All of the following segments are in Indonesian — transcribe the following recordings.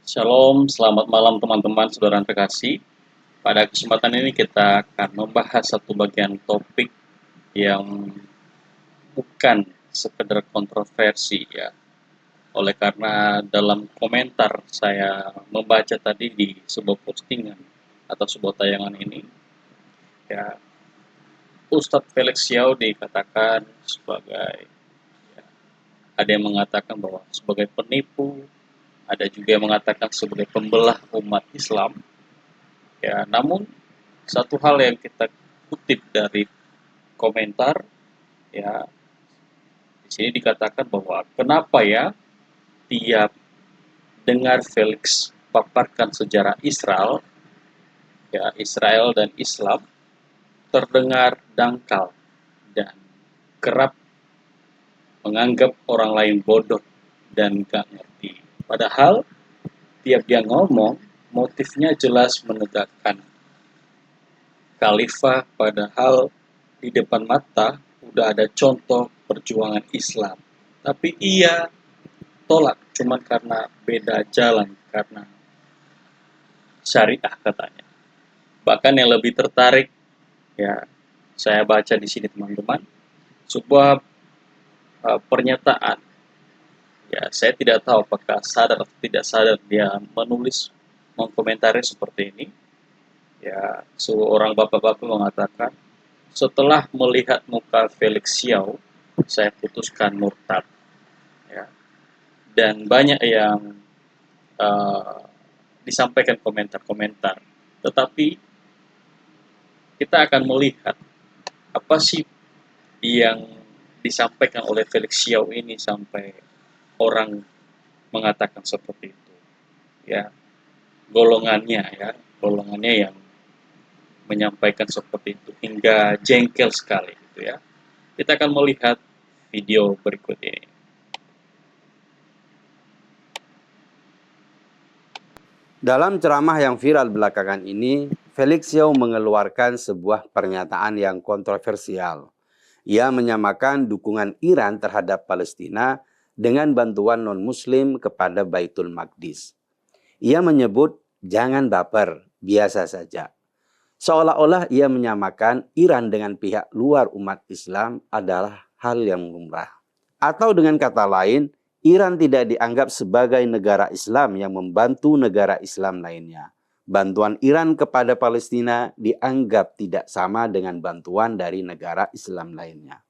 Shalom, selamat malam teman-teman saudara terkasih. Pada kesempatan ini kita akan membahas satu bagian topik yang bukan sekedar kontroversi ya. Oleh karena dalam komentar saya membaca tadi di sebuah postingan atau sebuah tayangan ini, ya Ustadz Felix Xiao dikatakan sebagai, ya, ada yang mengatakan bahwa sebagai penipu, ada juga yang mengatakan sebagai pembelah umat Islam. Ya, namun satu hal yang kita kutip dari komentar, ya, di sini dikatakan bahwa kenapa ya tiap dengar Felix paparkan sejarah Israel, ya Israel dan Islam terdengar dangkal dan kerap menganggap orang lain bodoh dan gak ngerti. Padahal tiap dia ngomong, motifnya jelas menegakkan khalifah, padahal di depan mata udah ada contoh perjuangan Islam. Tapi ia tolak cuma karena beda jalan, karena syariah katanya. Bahkan yang lebih tertarik, ya saya baca di sini teman-teman, sebuah pernyataan. Ya saya tidak tahu apakah sadar atau tidak sadar dia menulis mengkomentari seperti ini. Ya seorang bapak-bapak mengatakan, setelah melihat muka Felix Xiao, saya putuskan murtad. Ya. Dan banyak yang uh, disampaikan komentar-komentar. Tetapi kita akan melihat apa sih yang disampaikan oleh Felix Xiao ini sampai orang mengatakan seperti itu. Ya, golongannya yang menyampaikan seperti itu hingga jengkel sekali gitu ya. Kita akan melihat video berikut ini. Dalam ceramah yang viral belakangan ini, Felix Xiao mengeluarkan sebuah pernyataan yang kontroversial. Ia menyamakan dukungan Iran terhadap Palestina dengan bantuan non-Muslim kepada Baitul Maqdis. Ia menyebut, jangan baper, biasa saja. Seolah-olah ia menyamakan Iran dengan pihak luar umat Islam adalah hal yang lumrah. Atau dengan kata lain, Iran tidak dianggap sebagai negara Islam yang membantu negara Islam lainnya. Bantuan Iran kepada Palestina dianggap tidak sama dengan bantuan dari negara Islam lainnya.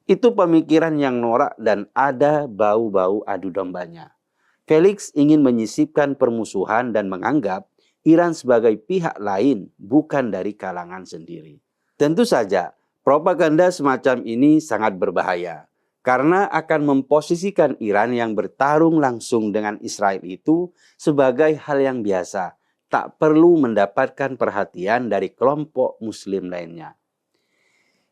Itu pemikiran yang norak dan ada bau-bau adu dombanya. Felix ingin menyisipkan permusuhan dan menganggap Iran sebagai pihak lain bukan dari kalangan sendiri. Tentu saja, propaganda semacam ini sangat berbahaya karena akan memposisikan Iran yang bertarung langsung dengan Israel itu sebagai hal yang biasa, tak perlu mendapatkan perhatian dari kelompok Muslim lainnya.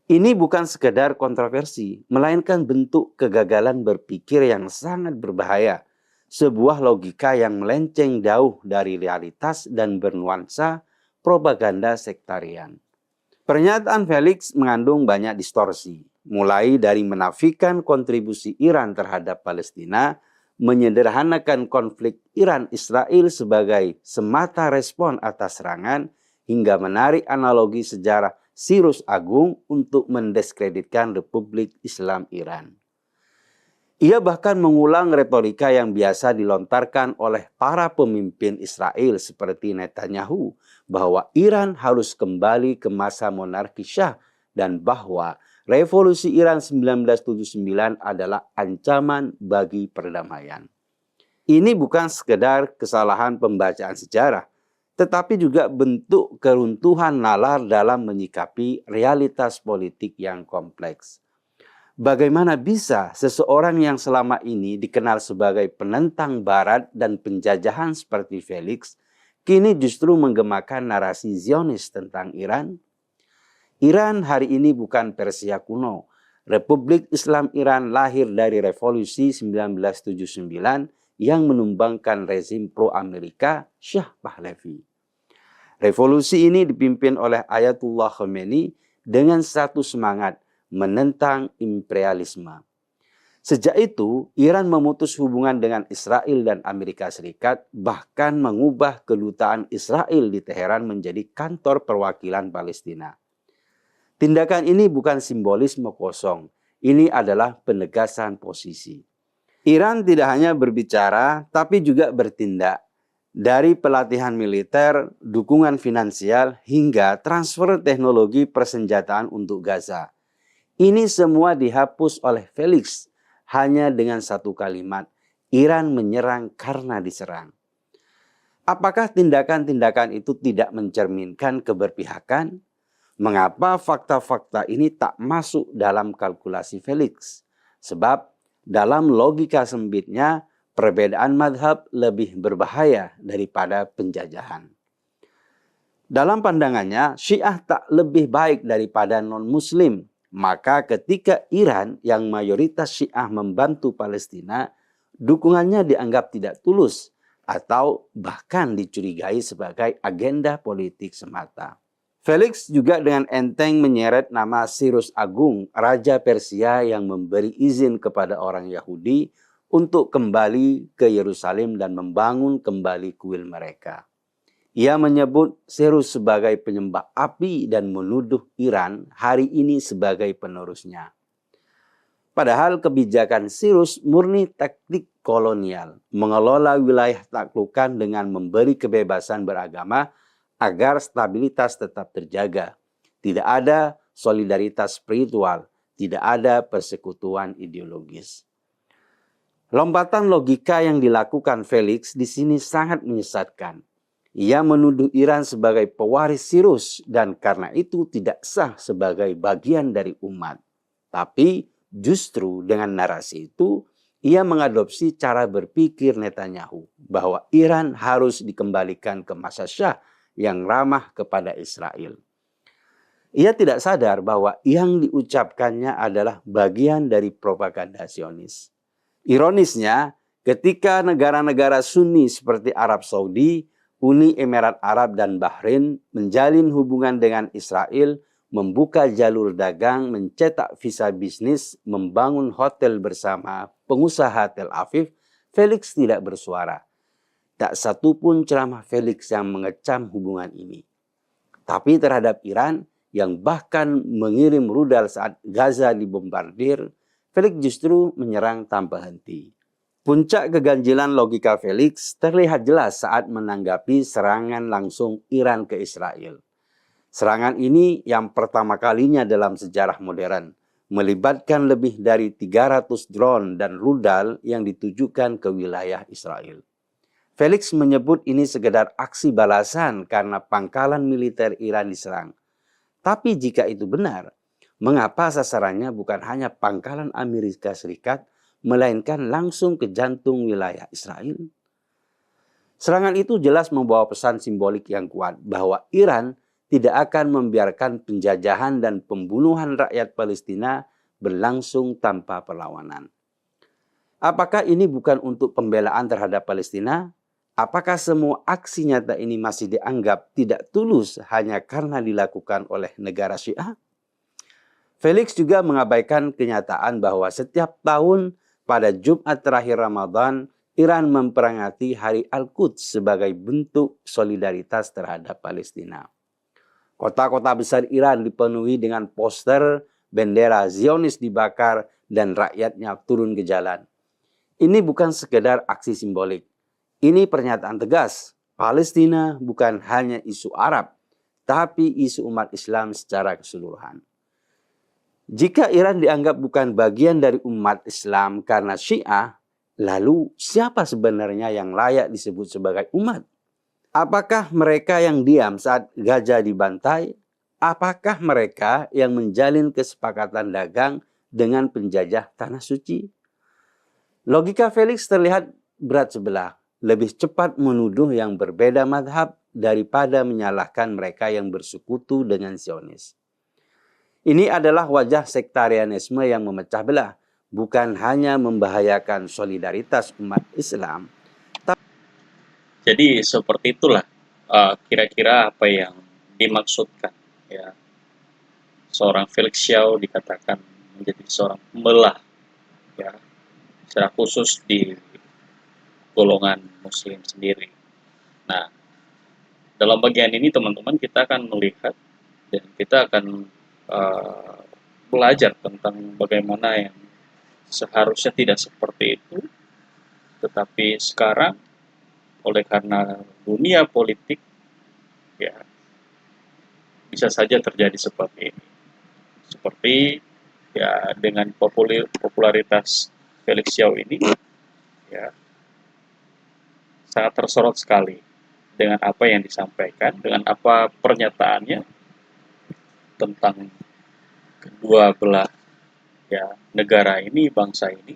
Ini bukan sekedar kontroversi, melainkan bentuk kegagalan berpikir yang sangat berbahaya. Sebuah logika yang melenceng jauh dari realitas dan bernuansa propaganda sektarian. Pernyataan Felix mengandung banyak distorsi, mulai dari menafikan kontribusi Iran terhadap Palestina, menyederhanakan konflik Iran-Israel sebagai semata respon atas serangan, hingga menarik analogi sejarah Sirus Agung untuk mendiskreditkan Republik Islam Iran. Ia bahkan mengulang retorika yang biasa dilontarkan oleh para pemimpin Israel seperti Netanyahu, bahwa Iran harus kembali ke masa monarki Syah dan bahwa revolusi Iran 1979 adalah ancaman bagi perdamaian. Ini bukan sekedar kesalahan pembacaan sejarah, tetapi juga bentuk keruntuhan nalar dalam menyikapi realitas politik yang kompleks. Bagaimana bisa seseorang yang selama ini dikenal sebagai penentang Barat dan penjajahan seperti Felix, kini justru menggemakan narasi Zionis tentang Iran? Iran hari ini bukan Persia kuno. Republik Islam Iran lahir dari revolusi 1979 yang menumbangkan rezim pro-Amerika Shah Pahlavi. Revolusi ini dipimpin oleh Ayatullah Khomeini dengan satu semangat, menentang imperialisme. Sejak itu, Iran memutus hubungan dengan Israel dan Amerika Serikat, bahkan mengubah kedutaan Israel di Teheran menjadi kantor perwakilan Palestina. Tindakan ini bukan simbolisme kosong, ini adalah penegasan posisi. Iran tidak hanya berbicara, tapi juga bertindak. Dari pelatihan militer, dukungan finansial, hingga transfer teknologi persenjataan untuk Gaza. Ini semua dihapus oleh Felix hanya dengan satu kalimat, Iran menyerang karena diserang. Apakah tindakan-tindakan itu tidak mencerminkan keberpihakan? Mengapa fakta-fakta ini tak masuk dalam kalkulasi Felix? Sebab dalam logika sempitnya, perbedaan madhab lebih berbahaya daripada penjajahan. Dalam pandangannya, Syiah tak lebih baik daripada non-Muslim. Maka ketika Iran yang mayoritas Syiah membantu Palestina, dukungannya dianggap tidak tulus atau bahkan dicurigai sebagai agenda politik semata. Felix juga dengan enteng menyeret nama Cyrus Agung, Raja Persia yang memberi izin kepada orang Yahudi untuk kembali ke Yerusalem dan membangun kembali kuil mereka. Ia menyebut Cyrus sebagai penyembah api dan menuduh Iran hari ini sebagai penerusnya. Padahal kebijakan Cyrus murni taktik kolonial, mengelola wilayah taklukan dengan memberi kebebasan beragama agar stabilitas tetap terjaga. Tidak ada solidaritas spiritual, tidak ada persekutuan ideologis. Lompatan logika yang dilakukan Felix di sini sangat menyesatkan. Ia menuduh Iran sebagai pewaris Cyrus dan karena itu tidak sah sebagai bagian dari umat. Tapi justru dengan narasi itu, ia mengadopsi cara berpikir Netanyahu bahwa Iran harus dikembalikan ke masa Syah yang ramah kepada Israel. Ia tidak sadar bahwa yang diucapkannya adalah bagian dari propaganda Zionis. Ironisnya, ketika negara-negara Sunni seperti Arab Saudi, Uni Emirat Arab dan Bahrain menjalin hubungan dengan Israel, membuka jalur dagang, mencetak visa bisnis, membangun hotel bersama pengusaha Tel Aviv, Felix tidak bersuara. Tak satu pun ceramah Felix yang mengecam hubungan ini. Tapi terhadap Iran yang bahkan mengirim rudal saat Gaza dibombardir, Felix justru menyerang tanpa henti. Puncak keganjilan logika Felix terlihat jelas saat menanggapi serangan langsung Iran ke Israel. Serangan ini yang pertama kalinya dalam sejarah modern, melibatkan lebih dari 300 drone dan rudal yang ditujukan ke wilayah Israel. Felix menyebut ini sekedar aksi balasan karena pangkalan militer Iran diserang. Tapi jika itu benar, mengapa sasarannya bukan hanya pangkalan Amerika Serikat, melainkan langsung ke jantung wilayah Israel? Serangan itu jelas membawa pesan simbolik yang kuat bahwa Iran tidak akan membiarkan penjajahan dan pembunuhan rakyat Palestina berlangsung tanpa perlawanan. Apakah ini bukan untuk pembelaan terhadap Palestina? Apakah semua aksi nyata ini masih dianggap tidak tulus hanya karena dilakukan oleh negara Syiah? Felix juga mengabaikan kenyataan bahwa setiap tahun pada Jumat terakhir Ramadan, Iran memperingati Hari Al-Quds sebagai bentuk solidaritas terhadap Palestina. Kota-kota besar Iran dipenuhi dengan poster, bendera Zionis dibakar, dan rakyatnya turun ke jalan. Ini bukan sekedar aksi simbolik. Ini pernyataan tegas, Palestina bukan hanya isu Arab, tapi isu umat Islam secara keseluruhan. Jika Iran dianggap bukan bagian dari umat Islam karena Syiah, lalu siapa sebenarnya yang layak disebut sebagai umat? Apakah mereka yang diam saat Gaza dibantai? Apakah mereka yang menjalin kesepakatan dagang dengan penjajah tanah suci? Logika Felix terlihat berat sebelah. Lebih cepat menuduh yang berbeda madhab daripada menyalahkan mereka yang bersekutu dengan Zionis. Ini adalah wajah sektarianisme yang memecah belah, bukan hanya membahayakan solidaritas umat Islam. Jadi seperti itulah kira-kira apa yang dimaksudkan, ya. Seorang Felix Xiao dikatakan menjadi seorang pembelah, ya. secara khusus di golongan Muslim sendiri. Nah, dalam bagian ini teman-teman kita akan melihat dan kita akan uh, belajar tentang bagaimana yang seharusnya tidak seperti itu, tetapi sekarang oleh karena dunia politik ya bisa saja terjadi seperti ini. Seperti ya dengan popularitas Felix Xiao ini ya sangat tersorot sekali dengan apa yang disampaikan, dengan apa pernyataannya tentang kedua belah ya negara ini, bangsa ini.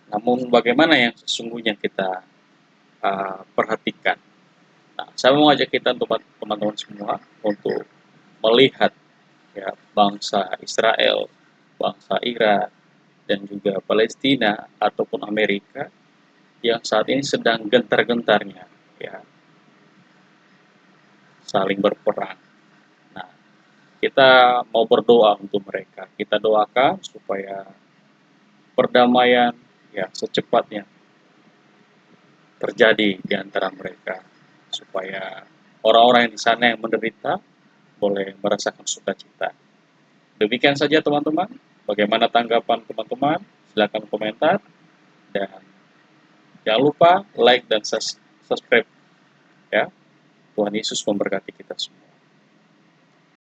Namun bagaimana yang sesungguhnya kita perhatikan. Nah, saya mau ajak kita teman-teman semua untuk melihat ya bangsa Israel, bangsa Iran, dan juga Palestina ataupun Amerika yang saat ini sedang gentar-gentarnya ya saling berperang. Nah, kita mau berdoa untuk mereka. Kita doakan supaya perdamaian ya secepatnya terjadi di antara mereka supaya orang-orang yang di sana yang menderita boleh merasakan sukacita. Demikian saja teman-teman. Bagaimana tanggapan teman-teman? Silakan komentar dan jangan lupa like dan subscribe ya. Tuhan Yesus memberkati kita semua.